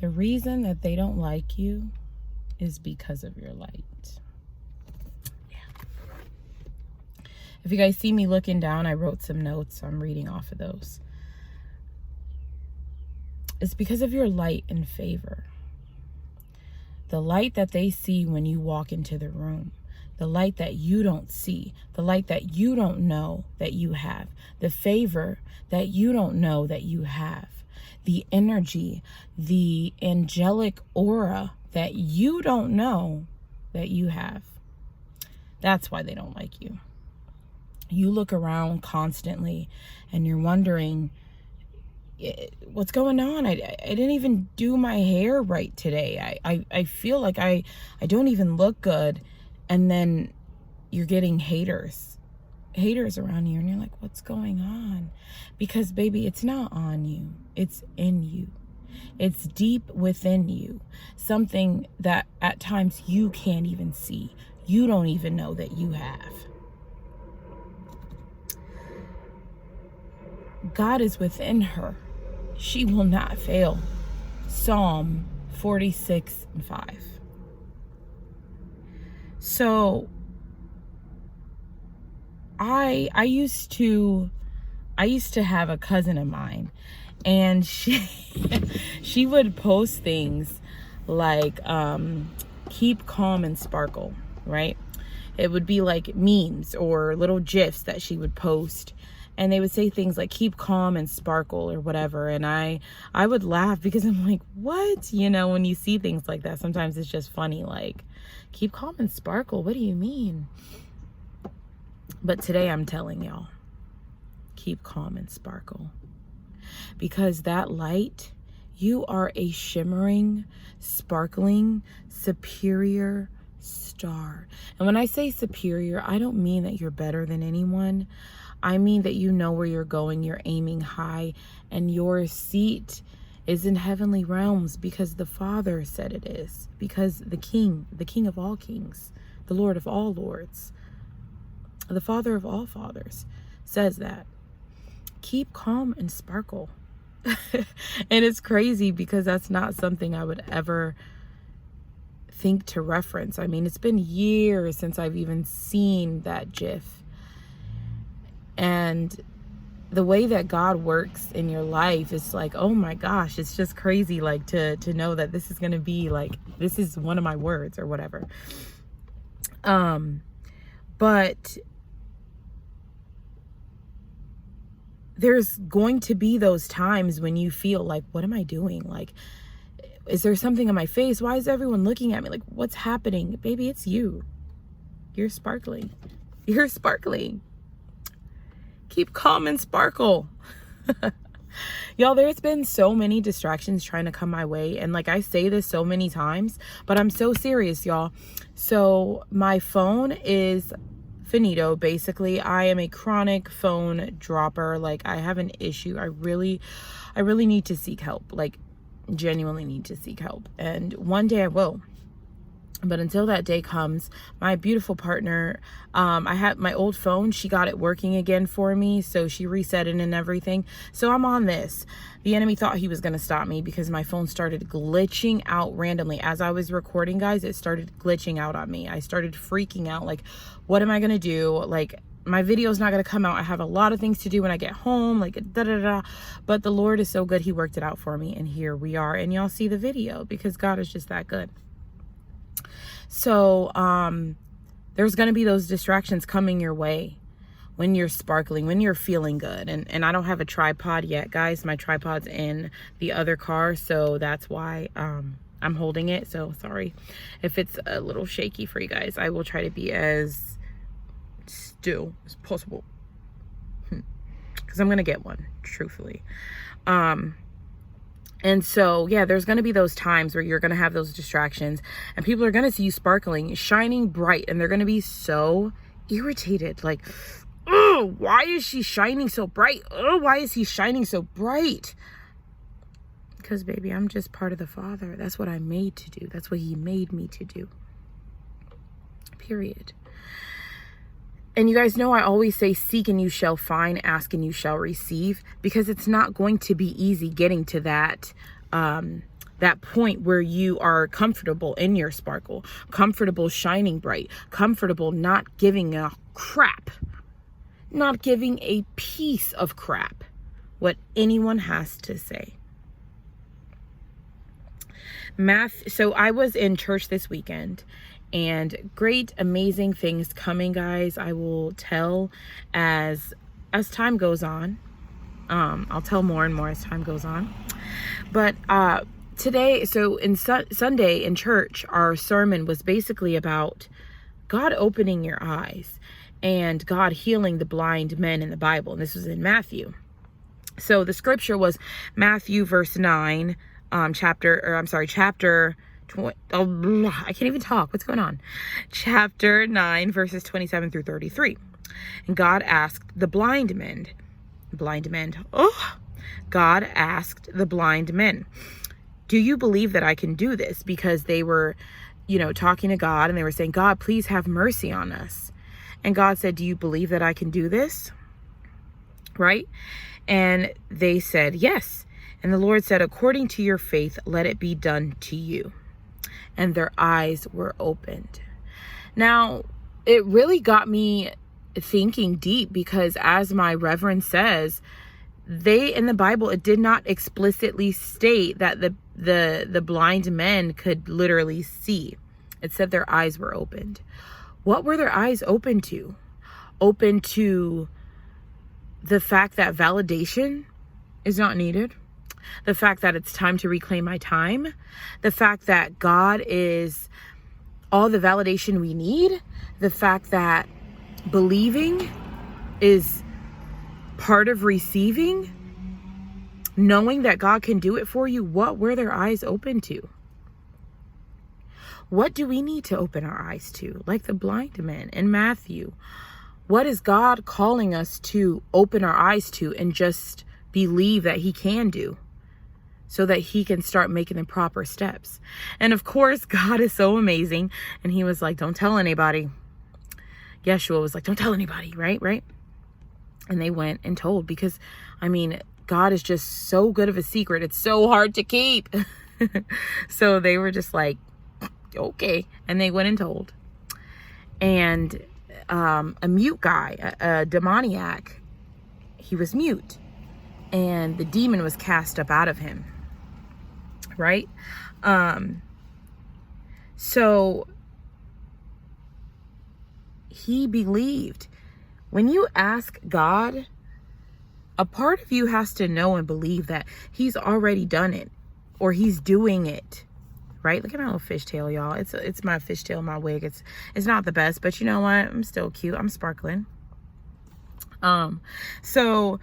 The reason that they don't like you is because of your light. If you guys see me looking down, I wrote some notes. I'm reading off of those. It's because of your light and favor. The light that they see when you walk into the room. The light that you don't see. The light that you don't know that you have. The favor that you don't know that you have. The energy, the angelic aura that you don't know that you have. That's why they don't like you. You look around constantly and you're wondering, what's going on? I didn't even do my hair right today. I feel like I don't even look good. And then you're getting haters around you, and you're like, what's going on? Because baby, it's not on you. It's in you. It's deep within you. Something that at times you can't even see. You don't even know that you have. God is within her. She will not fail. Psalm 46:5. So I used to have a cousin of mine, and she would post things like keep calm and sparkle, right? It would be like memes or little gifs that she would post. And they would say things like, keep calm and sparkle or whatever. And I would laugh because I'm like, what? You know, when you see things like that, sometimes it's just funny. Like, keep calm and sparkle. What do you mean? But today I'm telling y'all, keep calm and sparkle. Because that light, you are a shimmering, sparkling, superior star. And when I say superior, I don't mean that you're better than anyone. I mean that you know where you're going, you're aiming high, and your seat is in heavenly realms because the Father said it is. Because the King of all kings, the Lord of all lords, the Father of all fathers says that. Keep calm and sparkle. And it's crazy because that's not something I would ever think to reference. I mean, it's been years since I've even seen that GIF. And the way that God works in your life is like, oh my gosh, it's just crazy, like to know that this is going to be like, this is one of my words or whatever. But there's going to be those times when you feel like, what am I doing? Like, is there something on my face? Why is everyone looking at me? Like, what's happening? Baby, it's you. You're sparkling. You're sparkling. Keep calm and sparkle. Y'all, there's been so many distractions trying to come my way. And like I say this so many times, but I'm so serious, y'all. So my phone is finito. Basically, I am a chronic phone dropper. Like, I have an issue. I really need to seek help. Like, genuinely need to seek help. And one day I will. But until that day comes, my beautiful partner, I had my old phone. She got it working again for me. So she reset it and everything. So I'm on this. The enemy thought he was going to stop me because my phone started glitching out randomly. As I was recording, guys, it started glitching out on me. I started freaking out. Like, what am I going to do? Like, my video's not going to come out. I have a lot of things to do when I get home. Like, da-da-da. But the Lord is so good. He worked it out for me. And here we are. And y'all see the video because God is just that good. So there's going to be those distractions coming your way when you're sparkling, when you're feeling good. And I don't have a tripod yet, guys. My tripod's in the other car, so that's why I'm holding it. So sorry if it's a little shaky for you guys. I will try to be as still as possible because I'm going to get one, truthfully. And so, yeah, there's going to be those times where you're going to have those distractions and people are going to see you sparkling, shining bright, and they're going to be so irritated. Like, oh, why is she shining so bright? Oh, why is he shining so bright? Because, baby, I'm just part of the Father. That's what I'm made to do. That's what he made me to do. Period. And you guys know I always say, seek and you shall find, ask and you shall receive, because it's not going to be easy getting to that that point where you are comfortable in your sparkle, comfortable shining bright, comfortable not giving a crap, not giving a piece of crap what anyone has to say. So I was in church this weekend, and great, amazing things coming, guys. I will tell as time goes on. I'll tell more and more as time goes on. But today, so in Sunday in church, our sermon was basically about God opening your eyes and God healing the blind men in the Bible. And this was in Matthew. So the scripture was Matthew verse 9, chapter 20. Oh, I can't even talk. What's going on? Chapter 9, verses 27 through 33. And God asked the blind men. God asked the blind men, do you believe that I can do this? Because they were, talking to God, and they were saying, God, please have mercy on us. And God said, do you believe that I can do this? Right? And they said, yes. And the Lord said, according to your faith, let it be done to you. And their eyes were opened. Now, it really got me thinking deep, because as my reverend says, in the Bible, it did not explicitly state that the blind men could literally see. It said their eyes were opened. What were their eyes open to? Open to the fact that validation is not needed. The fact that it's time to reclaim my time. The fact that God is all the validation we need. The fact that believing is part of receiving. Knowing that God can do it for you. What were their eyes open to? What do we need to open our eyes to? Like the blind men in Matthew. What is God calling us to open our eyes to and just believe that he can do, so that he can start making the proper steps? And of course, God is so amazing. And he was like, don't tell anybody. Yeshua was like, don't tell anybody, right? And they went and told, because, God is just so good of a secret. It's so hard to keep. So they were just like, okay. And they went and told. And a mute guy, a demoniac, he was mute. And the demon was cast up out of him. Right? So he believed. When you ask God, a part of you has to know and believe that he's already done it, or he's doing it. Right? Look at my little fishtail, y'all. It's my fishtail, my wig. It's not the best, but you know what? I'm still cute. I'm sparkling. So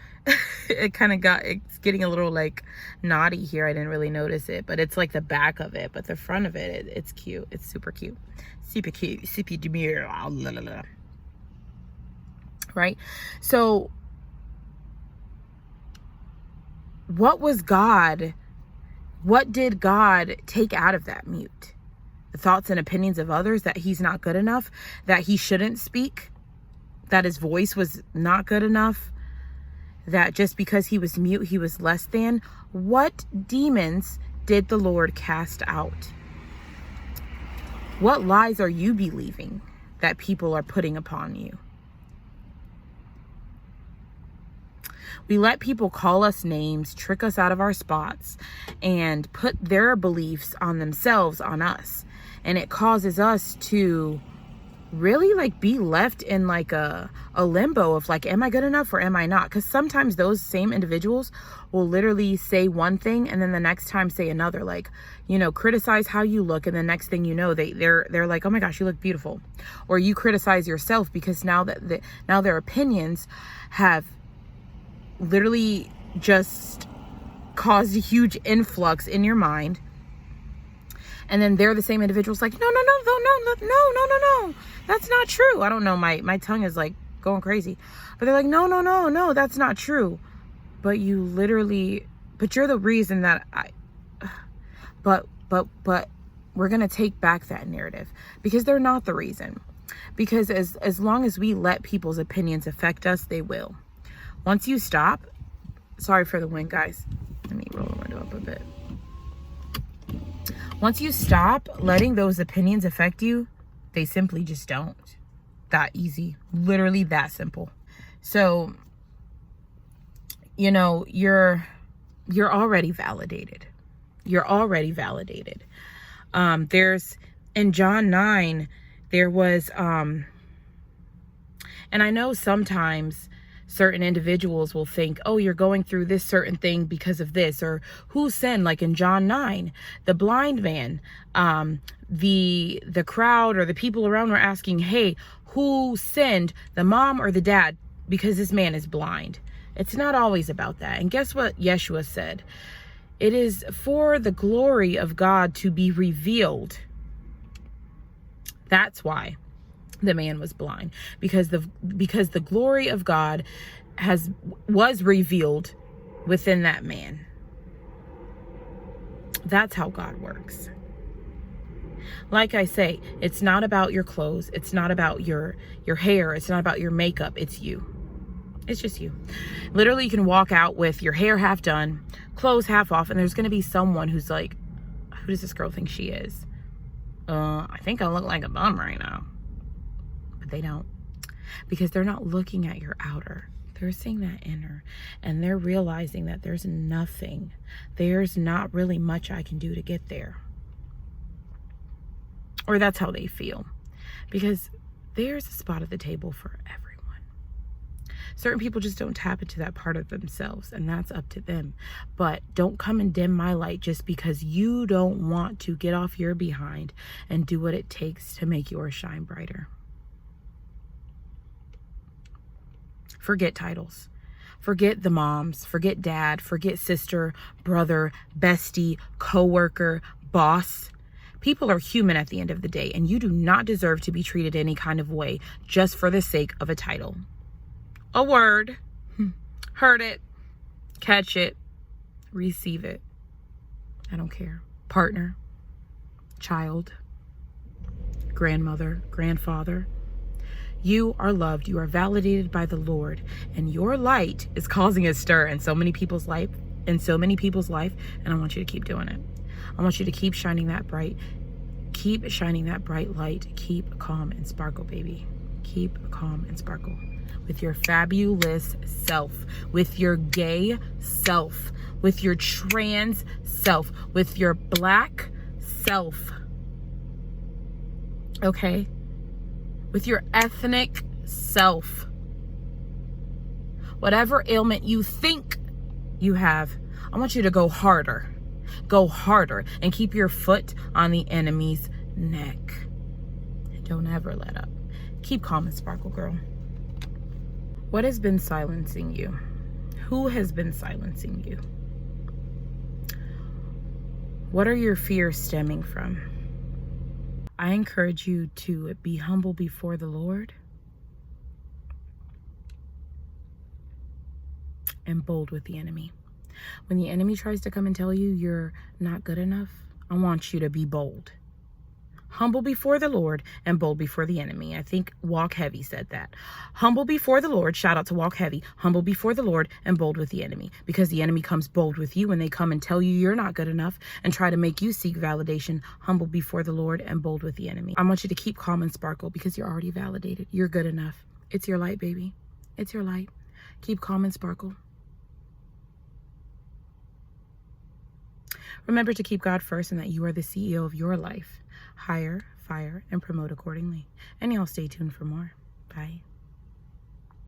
it's getting a little like naughty here. I didn't really notice it, but it's like the back of it, but the front of it's cute. It's super cute. Super cute. Super demure. Right? So what did God take out of that mute? The thoughts and opinions of others, that he's not good enough, that he shouldn't speak, that his voice was not good enough, that just because he was mute, he was less than. What demons did the Lord cast out? What lies are you believing that people are putting upon you? We let people call us names, trick us out of our spots, and put their beliefs on themselves, on us. And it causes us to really like be left in like a limbo of like, am I good enough or am I not? Because sometimes those same individuals will literally say one thing and then the next time say another, like, criticize how you look, and the next thing you know, they're like, oh my gosh, you look beautiful. Or you criticize yourself, because now their opinions have literally just caused a huge influx in your mind. And then they're the same individuals like, no, that's not true. I don't know, my tongue is like going crazy, but they're like, no, that's not true. But you're the reason that but we're going to take back that narrative, because they're not the reason. Because as long as we let people's opinions affect us, they will. Once you stop, sorry for the wind, guys. Let me roll the window up a bit. Once you stop letting those opinions affect you, they simply just don't. That easy. Literally that simple. So, you know, you're already validated. You're already validated. There's in John 9, there was, and I know sometimes certain individuals will think, oh, you're going through this certain thing because of this, or who sinned? Like in John 9, the blind man, the crowd or the people around were asking, hey, who sinned, the mom or the dad? Because this man is blind. It's not always about that. And guess what Yeshua said? It is for the glory of God to be revealed. That's why the man was blind, because the glory of God was revealed within that man. That's how God works. Like I say, it's not about your clothes, it's not about your hair, it's not about your makeup, it's you. It's just you. Literally, you can walk out with your hair half done, clothes half off, and there's going to be someone who's like, who does this girl think she is? I think I look like a bum right now. But they don't. Because they're not looking at your outer. They're seeing that inner. And they're realizing that there's nothing. There's not really much I can do to get there. Or that's how they feel. Because there's a spot at the table for everyone. Certain people just don't tap into that part of themselves, and that's up to them. But don't come and dim my light just because you don't want to get off your behind and do what it takes to make yours shine brighter. Forget titles. Forget the moms. Forget dad. Forget sister, brother, bestie, coworker, boss. People are human at the end of the day, and you do not deserve to be treated any kind of way just for the sake of a title. A word, heard it, catch it, receive it. I don't care. Partner, child, grandmother, grandfather. You are loved. You are validated by the Lord, and your light is causing a stir in so many people's life, and I want you to keep doing it. I want you to keep shining that bright. Keep shining that bright light. Keep calm and sparkle, baby. Keep calm and sparkle. With your fabulous self, with your gay self, with your trans self, with your black self, okay? With your ethnic self. Whatever ailment you think you have, I want you to go harder. Go harder and keep your foot on the enemy's neck. Don't ever let up. Keep calm and sparkle, girl. What has been silencing you? Who has been silencing you? What are your fears stemming from? I encourage you to be humble before the Lord and bold with the enemy. When the enemy tries to come and tell you you're not good enough, I want you to be bold. Humble before the Lord and bold before the enemy. I think Walk Heavy said that. Humble before the Lord. Shout out to Walk Heavy. Humble before the Lord and bold with the enemy. Because the enemy comes bold with you when they come and tell you you're not good enough and try to make you seek validation. Humble before the Lord and bold with the enemy. I want you to keep calm and sparkle because you're already validated. You're good enough. It's your light, baby. It's your light. Keep calm and sparkle. Remember to keep God first and that you are the CEO of your life. Hire, fire, and promote accordingly. And y'all stay tuned for more. Bye.